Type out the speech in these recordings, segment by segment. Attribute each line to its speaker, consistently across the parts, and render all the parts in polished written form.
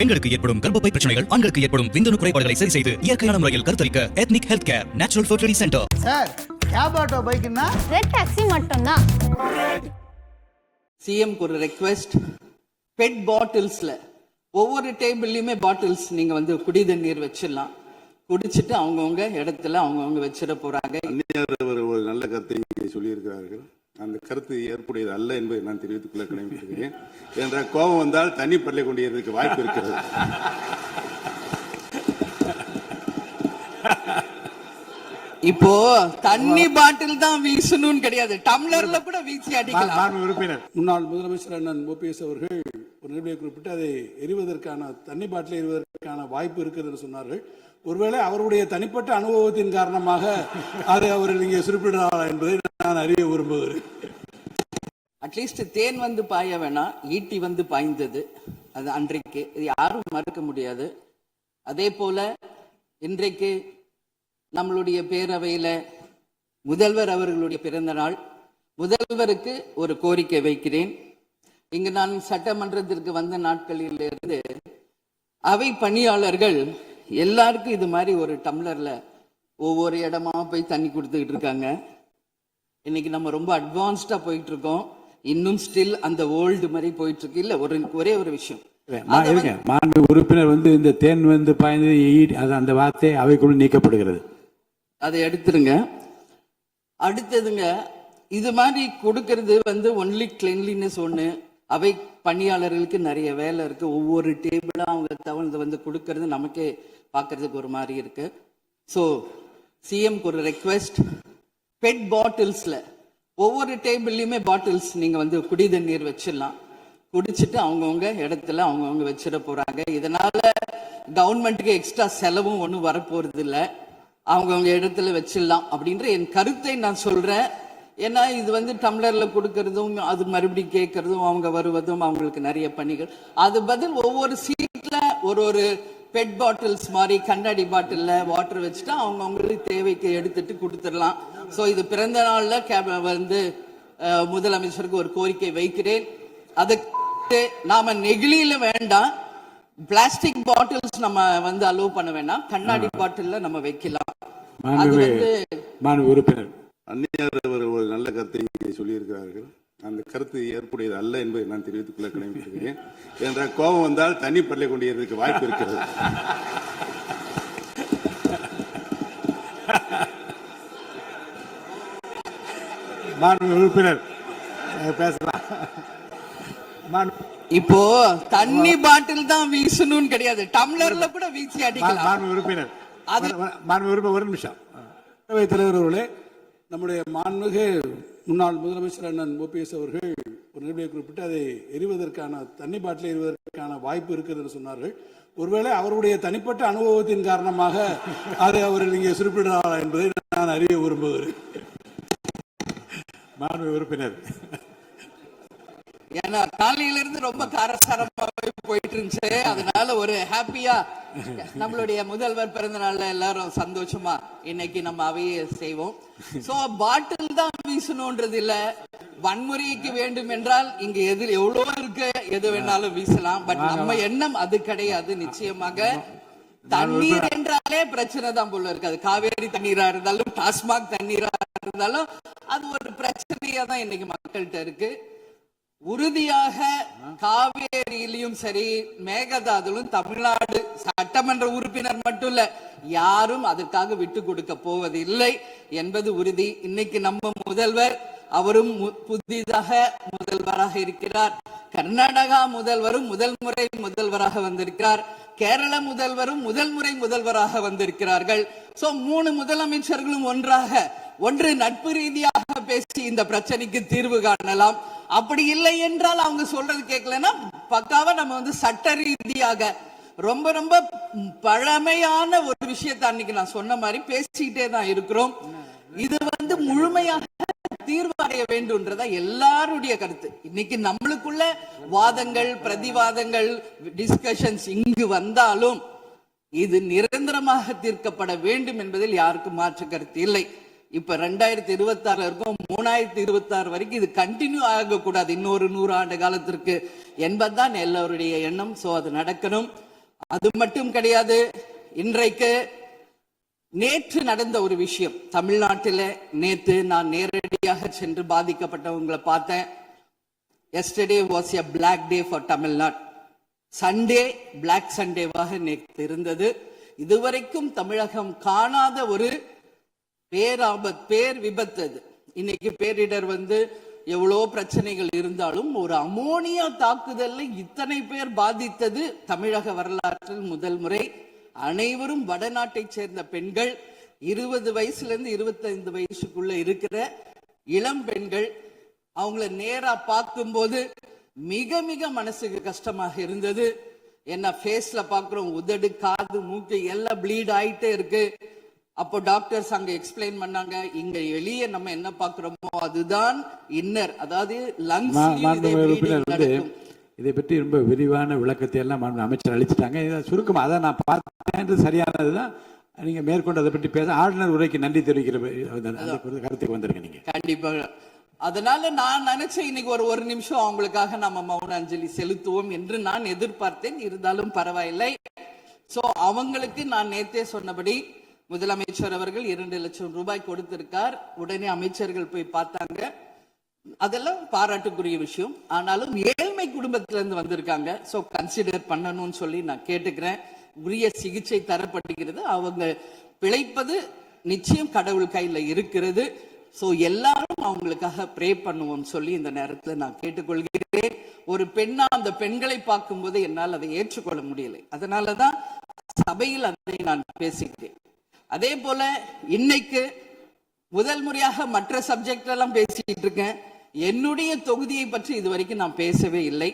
Speaker 1: பெண்களுக்கு ஏற்படும் கர்ப்பப்பை பிரச்சனைகள், ஆண்களுக்கு ஏற்படும் விந்தணு குறைபாடுகளை சரி செய்து இயற்கையான முறையில் கருத்தரிக்க ethnic health care natural fertility centre.
Speaker 2: Sir, cab auto பைக்னா
Speaker 3: ரெட் டாக்ஸி மட்டும்தான்.
Speaker 4: சிஎம்க்கு ஒரு ரெக்வெஸ்ட், பெட் பாட்டில்ஸ்ல ஒவ்வொரு டேபிள்லயுமே பாட்டில்ஸ் நீங்க குடி தண்ணீர் வச்சிடலாம். குடிச்சிட்டு அவங்கவுங்க இடத்துல அவங்கவுங்க வச்சிட போறாங்க.
Speaker 5: ஒரு நல்ல கருத்தை சொல்லியிருக்கிறார்கள். அந்த கருத்து ஏற்புடையது அல்ல என்பதை நான் தெரிவித்துக் கொள்ள கடமைப்பட்டிருக்கிறேன். என்ற கோபம் வந்தால் தண்ணி பரலை கொண்டிருக்க வாய்ப்பு இருக்கிறது.
Speaker 4: இப்போ தண்ணி பாட்டில் தான் வீசணும்னு கிடையாது, டம்ளர்ல கூட வீசி அடிக்கலாம்.
Speaker 6: உறுப்பினர் முன்னாள் முதலமைச்சர் அண்ணன் ஓபிஎஸ் அவர்கள் ஒரு நிலையை குறிப்பிட்டு அதை எரிவதற்கான தண்ணி பாட்டில் எரிவதற்கான வாய்ப்பு இருக்கிறது என்று சொன்னார்கள். ஒருவேளை அவருடைய தனிப்பட்ட அனுபவத்தின் காரணமாக அதை அவர்கள் இங்கே குறிப்பிடுறாரா என்பதை நான் அறிய விரும்புகிறேன்.
Speaker 4: அட்லீஸ்ட் தேன் பாய வேணாம், ஈட்டி பாய்ந்தது அது அன்றைக்கு, இது யாரும் மறுக்க முடியாது. அதே போல இன்றைக்கு நம்மளுடைய பேரவையில முதல்வர் அவர்களுடைய பிறந்த நாள். முதல்வருக்கு ஒரு கோரிக்கை வைக்கிறேன். இங்கு நான் சட்டமன்றத்திற்கு வந்த நாட்களில் இருந்து அவை பணியாளர்கள் எல்லாருக்கும் இது மாதிரி ஒரு டம்ளர்ல ஒவ்வொரு இடமா போய் தண்ணி கொடுத்துக்கிட்டு இருக்காங்க. இன்னைக்கு நம்ம ரொம்ப அட்வான்ஸ்டா போயிட்டு இருக்கோம். இன்னும் ஸ்டில் அந்த ஓல்டு மாதிரி போயிட்டு இருக்கு. இல்ல ஒரே ஒரு விஷயம்,
Speaker 6: மாண்பு உறுப்பினர் இந்த தேன் பாய்ந்து அந்த வார்த்தை அவைக்குள் நீக்கப்படுகிறது.
Speaker 4: அதை எடுத்துருங்க. அடுத்ததுங்க, இது மாதிரி கொடுக்கறது ஒன்லி கிளீன்லினஸ் ஒண்ணு. அவை பணியாளர்களுக்கு நிறைய வேலை இருக்கு. ஒவ்வொரு டேபிளா அவங்க தவழ்ந்து கொடுக்கறது நமக்கே பார்க்கறதுக்கு ஒரு மாதிரி இருக்கு. ஸோ சிஎம்க்கு ஒரு ரெக்வெஸ்ட், பெட் பாட்டில்ஸ்ல ஒவ்வொரு டேபிள்லயுமே பாட்டில்ஸ் நீங்க குடி தண்ணீர் வச்சிடலாம். குடிச்சிட்டு அவங்கவுங்க இடத்துல அவங்கவுங்க வச்சிட போறாங்க. இதனால கவர்மெண்ட்டுக்கு எக்ஸ்ட்ரா செலவும் ஒன்றும் வரப்போறது இல்லை. அவங்கவுங்க இடத்துல வச்சிடலாம் அப்படின்ற என் கருத்தை நான் சொல்றேன். ஏன்னா இது டம்ளர்ல கொடுக்கறதும் அது மறுபடியும் கேட்கறதும் அவங்க வருவதும் அவங்களுக்கு நிறைய பணிகள். அது பதில் ஒவ்வொரு சீட்ல ஒரு பெட் பாட்டில்ஸ் மாதிரி கண்ணாடி பாட்டில்ல வாட்டர் வச்சுட்டா அவங்களுக்கு தேவைக்கு எடுத்துட்டு கொடுத்துடலாம். ஸோ இது பிறந்த நாள்ல முதலமைச்சருக்கு ஒரு கோரிக்கை வைக்கிறேன். அதுக்கு நாம நெகிழியில வேண்டாம், பிளாஸ்டிக் பாட்டில்ஸ் நம்ம அலோவ் பண்ண வேண்டாம், கண்ணாடி பாட்டில்ல நம்ம வைக்கலாம்.
Speaker 6: உறுப்பினர்
Speaker 5: அந்நியார் ஒரு நல்ல கருத்தை சொல்லியிருக்கிறார்கள். அந்த கருத்து ஏற்புடையது அல்ல என்பதை நான் தெரிவித்துக் கொள்ள கடமைப்பட்டிருக்கிறேன். என்ற கோபம் வந்தால் தண்ணி பரலை கொண்டிருக்க வாய்ப்பு இருக்கிறது.
Speaker 6: உறுப்பினர் பேசலாம்.
Speaker 4: இப்போ தண்ணி பாட்டில் தான் வீசணும்னு கிடையாது, டம்ளர்ல கூட வீசி அடிக்கலாம்.
Speaker 6: உறுப்பினர் ஒரு நிமிஷம். தலைவர் அவர்களே, நம்முடைய மாண்புமிகு முன்னாள் முதலமைச்சர் அண்ணன் ஓபிஎஸ் அவர்கள் ஒரு நிலையை குறிப்பிட்டு அதை எரிவதற்கான தண்ணி பாட்டில் எரிவதற்கான வாய்ப்பு இருக்கிறது என்று சொன்னார்கள். ஒருவேளை அவருடைய தனிப்பட்ட அனுபவத்தின் காரணமாக அதை அவர்கள் இங்கே குறிப்பிடுறாரா என்பதை நான் அறிய விரும்புகிறேன். மாண்புமிகு உறுப்பினர்,
Speaker 4: ஏன்னா காலையில இருந்து ரொம்ப காரசாரமாவே போயிட்டு இருந்துச்சு. அதனால ஒரு ஹாப்பியா நம்மளுடைய முதல்வர் பிறந்த நாள்ல எல்லாரும் சந்தோஷமா இன்னைக்கு நம்ம அவையே செய்வோம். சோ பாட்டில் தான் வீசணும்ன்றது இல்ல. வன்முறைக்கு வேண்டும் என்றால் இங்க எவ்வளவு இருக்கு, எது வேணாலும் வீசலாம். பட் நம்ம எண்ணம் அது கிடையாது. நிச்சயமாக தண்ணீர் என்றாலே பிரச்சனை தான் போல இருக்கு. அது காவேரி தண்ணீரா இருந்தாலும் டாஸ்மாக் தண்ணீரா இருந்தாலும் அது ஒரு பிரச்சனையா தான் இன்னைக்கு மக்கள்கிட்ட இருக்கு. உறுதியாக காவேரியிலும் சரி மேகதாதுலும் தமிழ்நாடு சட்டமன்ற உறுப்பினர் மட்டும் இல்ல, யாரும் அதற்காக விட்டு கொடுக்க போவதில்லை என்பது உறுதி. இன்னைக்கு நம்ம முதல்வர் அவரும் புதிதாக முதல்வராக இருக்கிறார். கர்நாடகா முதல்வரும் முதல் முறை முதல்வராக வந்திருக்கிறார். கேரள முதல்வரும் முதல் முறை முதல்வராக வந்திருக்கிறார்கள். சோ 3 முதலமைச்சர்களும் ஒன்று நட்பு ரீதியாக பேசி இந்த பிரச்சனைக்கு தீர்வு காணலாம். அப்படி இல்லை என்றால் அவங்க சொல்றது கேட்கலன்னா பக்காவா நம்ம சட்ட ரீதியாக ரொம்ப ரொம்ப பழமையான ஒரு விஷயத்தை அன்னைக்கு நான் சொன்ன மாதிரி பேசிக்கிட்டே தான் இருக்கிறோம். இது முழுமையாக தீர்வடைய வேண்டும்ன்றதா எல்லாருடைய கருத்து. இன்னைக்கு நம்மளுக்குள்ள வாதங்கள் பிரதிவாதங்கள் டிஸ்கஷன்ஸ் இங்கு வந்தாலும் இது நிரந்தரமாக தீர்க்கப்பட வேண்டும் என்பதில் யாருக்கும் மாற்று கருத்து இல்லை. இப்ப 2026 இருக்கும், 3026 வரைக்கும் இது கண்டினியூ ஆகக்கூடாது, இன்னொரு 100 ஆண்டு காலத்திற்கு என்பதுதான் எல்லோருடைய எண்ணம். சோ அது நடக்கணும். அது மட்டும் கிடையாது, இன்றைக்கு நேற்று நடந்த ஒரு விஷயம் தமிழ்நாட்டில். நேற்று நான் நேரடியாக சென்று பாதிக்கப்பட்டவங்களை பார்த்தேன். Yesterday was a black day for Tamil Nadu. Sunday black சண்டேவாக நேற்று இருந்தது. இதுவரைக்கும் தமிழகம் காணாத ஒரு பேர் விபத்து அது. இன்னைக்கு பேரிடர் எவ்வளோ பிரச்சனைகள் இருந்தாலும் ஒரு அமோனியா தாக்குதல்ல இத்தனை பேர் பாதித்தது தமிழக வரலாற்றில் முதல் முறை. அனைவரும் வடநாட்டை சேர்ந்த பெண்கள், 20 வயசுல இருந்து 25 வயசுக்குள்ள இருக்கிற இளம் பெண்கள். அவங்கள நேரா பார்க்கும்போது மிக மிக மனசுக்கு கஷ்டமாக இருந்தது. என்ன ஃபேஸ்ல பாக்குறோம், உதடு, காது, மூக்கு எல்லாம் ப்ளீட் ஆயிட்டே இருக்கு. அப்போ டாக்டர்ஸ் அங்க எக்ஸ்பிளைன் பண்ணாங்க, இங்க வெளியே நம்ம என்ன பாக்குறோமோ அதுதான் இன்னர், அதாவது லங்ஸ்.
Speaker 3: இதை பற்றி ரொம்ப விரிவான விளக்கத்தை எல்லாம் அமைச்சர் அளிச்சுட்டாங்க. இதை சுருக்கமாக அதை நான் பார்த்தேன், சரியானதுதான். நீங்க மேற்கொண்டு அதை பற்றி பேச ஆளுநர் உரைக்கு நன்றி தெரிவிக்கிற கருத்துக்கு வந்திருக்க நீங்க.
Speaker 4: கண்டிப்பாக. அதனால நான் நினைச்சேன் இன்னைக்கு ஒரு நிமிஷம் அவங்களுக்காக நம்ம மௌன அஞ்சலி செலுத்துவோம் என்று நான் எதிர்பார்த்தேன். இருந்தாலும் பரவாயில்லை. சோ அவங்களுக்கு நான் நேத்தே சொன்னபடி முதலமைச்சர் அவர்கள் 2 லட்சம் ரூபாய் கொடுத்திருக்கார். உடனே அமைச்சர்கள் போய் பார்த்தாங்க. அதெல்லாம் பாராட்டுக்குரிய விஷயம். ஆனாலும் ஏழ்மை குடும்பத்தில இருந்து வந்திருக்காங்க. சோ கன்சிடர் பண்ணணும்னு சொல்லி நான் கேட்டுக்கிறேன். உரிய சிகிச்சை தரப்படுகிறது. அவங்க பிழைப்பது நிச்சயம் கடவுள் கையில இருக்கிறது. சோ எல்லாரும் அவங்களுக்காக ப்ரே பண்ணுவோம் சொல்லி இந்த நேரத்தில் நான் கேட்டுக்கொள்கிறேன். ஒரு பெண்ணா அந்த பெண்களை பார்க்கும்போது என்னால் அதை ஏற்றுக்கொள்ள முடியலை. அதனாலதான் சபையில் அதை நான் பேசிக்கிறேன். அதே போல இன்னைக்கு முதல் முறையாக மற்ற சப்ஜெக்ட் எல்லாம் பேசிட்டு இருக்கேன். என்னுடைய தொகுதியை பற்றி இதுவரைக்கும் நான் பேசவே இல்லை.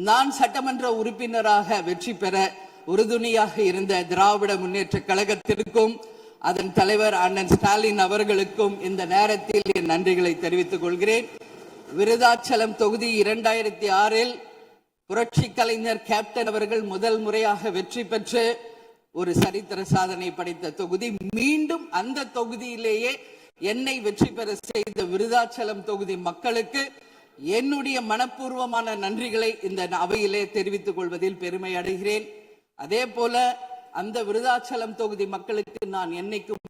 Speaker 4: நான் சட்டமன்ற உறுப்பினராக வெற்றி பெற உறுதுணையாக இருந்த திராவிட முன்னேற்ற கழகத்திற்கும் அதன் தலைவர் அண்ணன் ஸ்டாலின் அவர்களுக்கும் இந்த நேரத்தில் என் நன்றிகளை தெரிவித்துக் கொள்கிறேன். விருதாச்சலம் தொகுதி 2006 புரட்சி கலைஞர் கேப்டன் அவர்கள் முதல் முறையாக வெற்றி பெற்று ஒரு சரித்திர சாதனை படைத்த தொகுதி. மீண்டும் அந்த தொகுதியிலேயே என்னை வெற்றி பெற செய்த விருதாச்சலம் தொகுதி மக்களுக்கு என்னுடைய மனப்பூர்வமான நன்றிகளை இந்த அவையிலே தெரிவித்துக் கொள்வதில் பெருமை அடைகிறேன். அதே போல அந்த விருதாச்சலம் தொகுதி மக்களுக்கு நான் என்னைக்கும்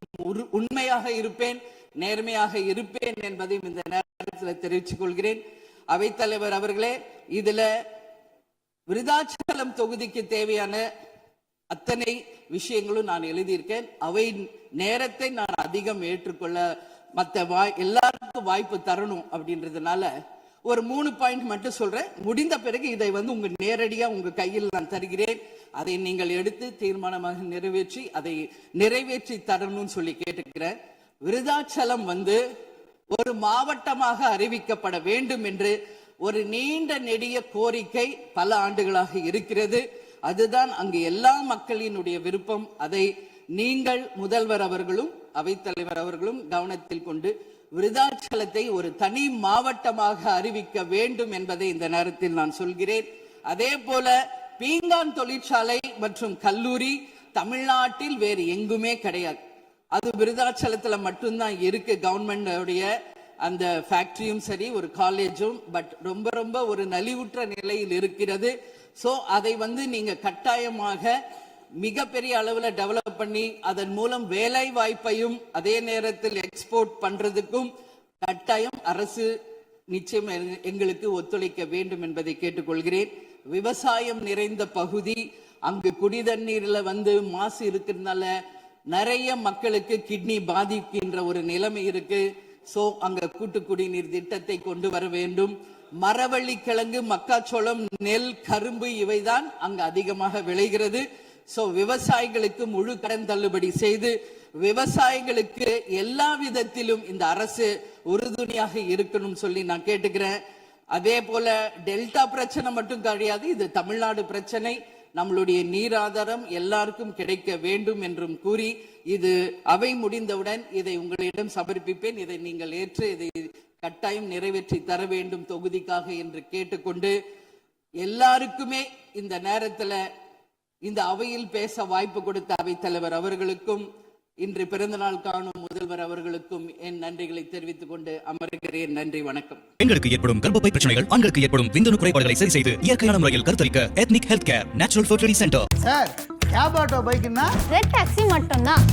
Speaker 4: உண்மையாக இருப்பேன், நேர்மையாக இருப்பேன் என்பதையும் இந்த நேரத்தில் தெரிவித்துக் கொள்கிறேன். அவைத்தலைவர் அவர்களே, இதுல விருதாச்சலம் தொகுதிக்கு தேவையான அத்தனை விஷயங்களும் நான் எழுதியிருக்கேன். அவை நேரத்தை நான் அதிகம் ஏற்றுக்கொள்ள எல்லாருக்கும் வாய்ப்பு தரணும் அப்படின்றதுனால ஒரு 3 பாயிண்ட் மட்டும் சொல்றேன். முடிந்த பிறகு இதை உங்க நேரடியா உங்க கையில் நான் தருகிறேன். அதை நீங்கள் எடுத்து தீர்மானமாக நிறைவேற்றி தரணும்னு சொல்லி கேட்டுக்கிறேன். விருதாச்சலம் ஒரு மாவட்டமாக அறிவிக்கப்பட வேண்டும் என்று ஒரு நீண்ட நெடிய கோரிக்கை பல ஆண்டுகளாக இருக்கிறது. அதுதான் அங்கு எல்லா மக்களினுடைய விருப்பம். அதை நீங்கள் முதல்வர் அவர்களும் அவைத்தலைவர் அவர்களும் கவனத்தில் கொண்டு விருதாச்சலத்தை ஒரு தனி மாவட்டமாக அறிவிக்க வேண்டும் என்பதை இந்த நேரத்தில் நான் சொல்கிறேன். அதே போல பீங்கான் தொழிற்சாலை மற்றும் கல்லூரி தமிழ்நாட்டில் வேறு எங்குமே கிடையாது. அது விருதாச்சலத்துல மட்டும்தான் இருக்கு. கவர்மெண்ட் அந்த ஃபேக்டரியும் சரி, ஒரு காலேஜும், பட் ரொம்ப ரொம்ப ஒரு நலிவுற்ற நிலையில் இருக்கிறது. சோ அதை நீங்க கட்டாயமாக மிகப்பெரிய அளவுல டெவலப் பண்ணி அதன் மூலம் வேலை வாய்ப்பையும் அதே நேரத்தில் எக்ஸ்போர்ட் பண்றதுக்கும் கட்டாயம் அரசு நிச்சயம் எங்களுக்கு ஒத்துழைக்க வேண்டும் என்பதை கேட்டுக்கொள்கிறேன். விவசாயம் நிறைந்த பகுதி, அங்கு குடிதண்ணீர்ல மாசு இருக்கிறதுனால நிறைய மக்களுக்கு கிட்னி பாதிக்கின்ற ஒரு நிலைமை இருக்கு. சோ அங்க கூட்டு குடிநீர் திட்டத்தை கொண்டு வர வேண்டும். மரவள்ளி கிழங்கு, மக்காச்சோளம், நெல், கரும்பு இவைதான் அங்கு அதிகமாக விளைகிறது. சோ விவசாயிகளுக்கு முழு கடன் தள்ளுபடி செய்து விவசாயிகளுக்கு எல்லா விதத்திலும் இந்த அரசு உறுதுணையாக இருக்கணும் சொல்லி நான் கேட்டுக்கிறேன். அதே போல டெல்டா பிரச்சனை மட்டும் கிடையாது, இது தமிழ்நாடு பிரச்சனை. நம்மளுடைய நீர் ஆதாரம் எல்லாருக்கும் கிடைக்க வேண்டும் என்றும் கூறி, இது அவை முடிந்தவுடன் இதை உங்களிடம் சமர்ப்பிப்பேன். இதை நீங்கள் ஏற்று இதை கட்டாயம் நிறைவேற்றி தர வேண்டும் தொகுதிக்காக என்று கேட்டுக்கொண்டு, எல்லாருக்குமே இந்த நேரத்தில் இந்த அவையில் பேச வாய்ப்பு கொடுத்த அவைத்தலைவர் அவர்களுக்கும் இன்று பிறந்தநாள் காணும் முதல்வர் அவர்களுக்கும் என் நன்றிகளை தெரிவித்துக் கொண்டு அமர்கிறேன். நன்றி, வணக்கம்.
Speaker 1: பெண்களுக்கு ஏற்படும் கர்ப்பப்பை பிரச்சனைகள், ஆண்களுக்கு ஏற்படும் விந்தணு குறைபாடுகளை சரி செய்து இயற்கையான முறையில் கருத்தரிக்க ethnic health care natural fertility centre.
Speaker 2: Sir cab auto பைக்குன்னா
Speaker 7: ரெட் டாக்ஸி மட்டும்தான்.